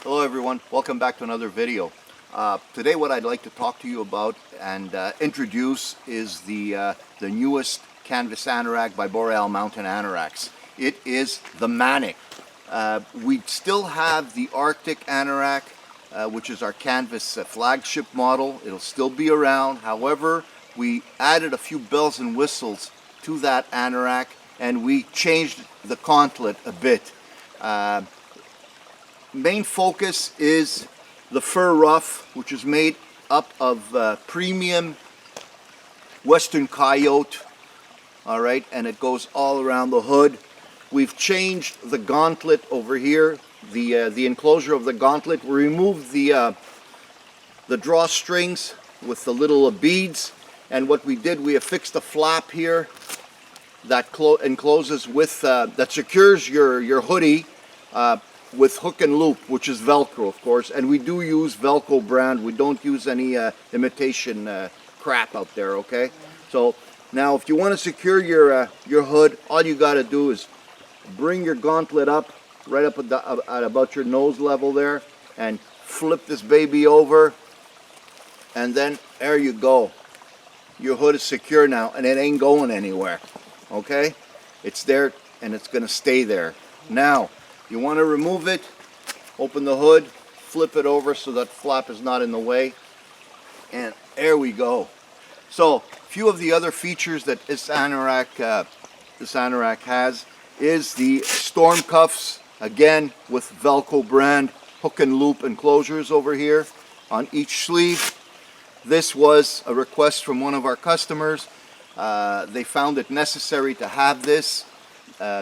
Hello everyone, welcome back to another video. Today what I'd like to talk to you about and introduce is the newest canvas anorak by Boreal Mountain Anoraks. It is the Manic. We still have the Arctic Anorak, which is our canvas flagship model. It'll still be around. However, we added a few bells and whistles to that anorak and we changed the gauntlet a bit. Main focus is the fur ruff, which is made up of premium Western coyote, all right, and it goes all around the hood. We've changed the gauntlet over here, the enclosure of the gauntlet. We removed the drawstrings with the little beads, and what we did, we affixed a flap here that encloses with that secures your hoodie with hook and loop, which is Velcro, of course, and we do use Velcro brand. We don't use any imitation crap out there. Okay, so now if you want to secure your hood, all you got to do is bring your gauntlet up right up at about your nose level there, and flip this baby over, and then there you go. Your hood is secure now, and it ain't going anywhere. Okay, it's there, and it's going to stay there. Now, you want to remove it, open the hood, flip it over so that flap is not in the way, and there we go. So, a few of the other features that this anorak has is the storm cuffs, again with Velcro brand hook and loop enclosures over here on each sleeve. This was a request from one of our customers. They found it necessary to have this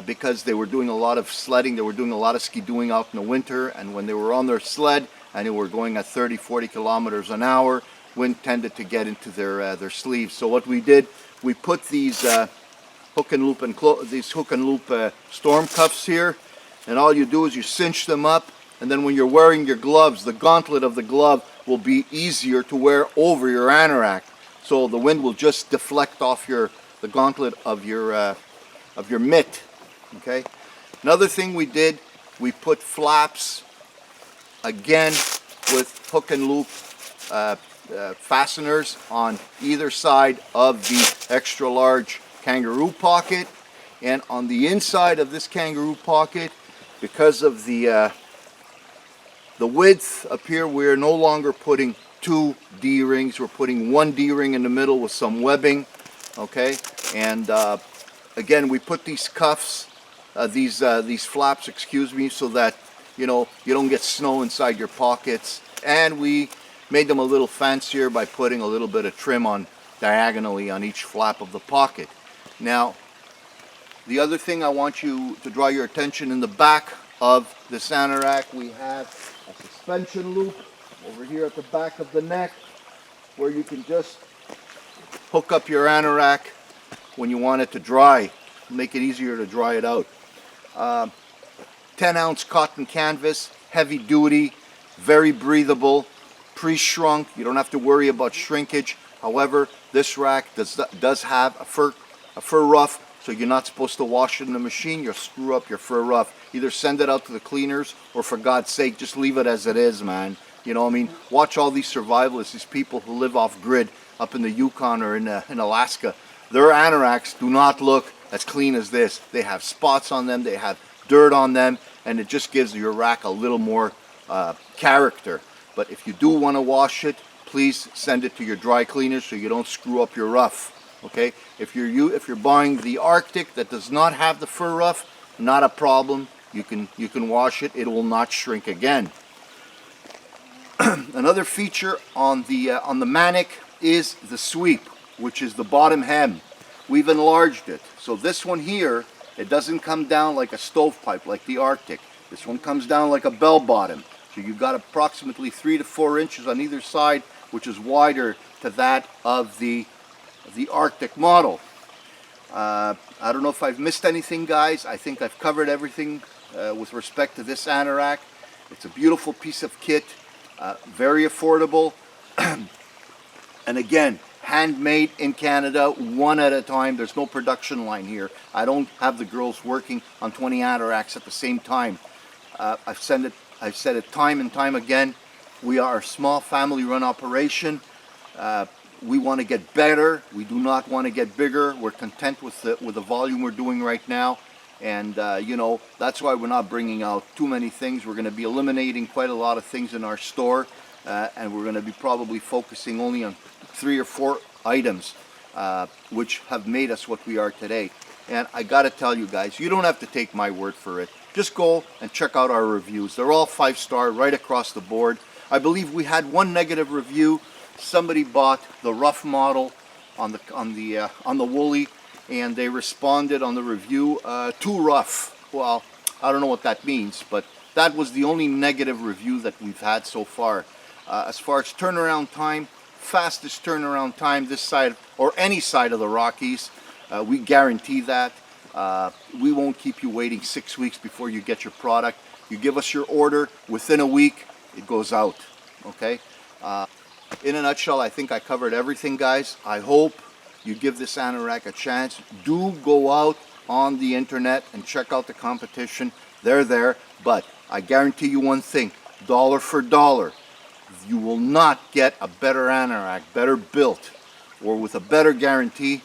because they were doing a lot of sledding. They were doing a lot of ski-dooing out in the winter, and when they were on their sled and they were going at 30-40 kilometers an hour, wind tended to get into their sleeves. So what we did, we put these hook and loop storm cuffs here, and all you do is you cinch them up, and then when you're wearing your gloves, the gauntlet of the glove will be easier to wear over your anorak. So the wind will just deflect off the gauntlet of your mitt. Okay. Another thing we did, we put flaps again with hook and loop fasteners on either side of the extra large Kangaroo pocket, and on the inside of this Kangaroo pocket, because of the width up here, we're no longer putting two D-rings. We're putting one D-ring in the middle with some webbing. Okay, and again, we put these cuffs, these flaps, excuse me, so that you don't get snow inside your pockets. And we made them a little fancier by putting a little bit of trim on diagonally on each flap of the pocket. Now, the other thing I want you to draw your attention, in the back of this anorak, we have a suspension loop over here at the back of the neck, where you can just hook up your anorak when you want it to dry, make it easier to dry it out. 10-ounce cotton canvas, heavy duty, very breathable, pre-shrunk. You don't have to worry about shrinkage. However, this rack does have a fur ruff, so you're not supposed to wash it in the machine. You'll screw up your fur ruff. Either send it out to the cleaners, or for God's sake, just leave it as it is, man. You know what I mean? Watch all these survivalists, these people who live off grid up in the Yukon or in Alaska. Their anoraks do not look as clean as this. They have spots on them, they have dirt on them, and it just gives your rack a little more character. But if you do want to wash it, please send it to your dry cleaners so you don't screw up your ruff. Okay? If you're buying the Arctic that does not have the fur ruff, not a problem. You can wash it. It will not shrink again. Another feature on the Manic is the sweep, which is the bottom hem. We've enlarged it. So this one here, it doesn't come down like a stovepipe like the Arctic. This one comes down like a bell bottom. So you've got approximately 3 to 4 inches on either side, which is wider to that of the Arctic model. I don't know if I've missed anything, guys. I think I've covered everything with respect to this anorak. It's a beautiful piece of kit, very affordable, and again, handmade in Canada, one at a time. There's no production line here. I don't have the girls working on 20 anoraks at the same time. I've said it time and time again. We are a small family-run operation. We want to get better. We do not want to get bigger. We're content with the volume we're doing right now. And you know, that's why we're not bringing out too many things. We're going to be eliminating quite a lot of things in our store, and we're going to be probably focusing only on 3 or 4 items, which have made us what we are today. And I got to tell you guys, you don't have to take my word for it. Just go and check out our reviews. They're all 5-star right across the board. I believe we had one negative review. Somebody bought the rough model on the woolly, and they responded on the review, too rough. Well, I don't know what that means, but that was the only negative review that we've had so far. As far as turnaround time, fastest turnaround time this side or any side of the Rockies, we guarantee that. We won't keep you waiting 6 weeks before you get your product. You give us your order, within a week it goes out. Okay. In a nutshell, I think I covered everything, guys. I hope you give this anorak a chance. Do go out on the internet and check out the competition. They're there, but I guarantee you one thing, dollar for dollar, you will not get a better anorak, better built, or with a better guarantee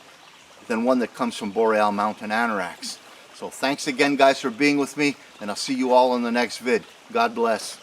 than one that comes from Boreal Mountain Anoraks. So thanks again, guys, for being with me, and I'll see you all in the next vid. God bless.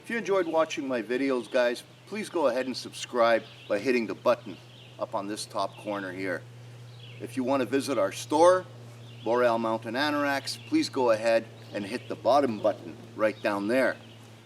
If you enjoyed watching my videos, guys, please go ahead and subscribe by hitting the button up on this top corner here. If you want to visit our store, Boreal Mountain Anoraks, please go ahead and hit the bottom button right down there.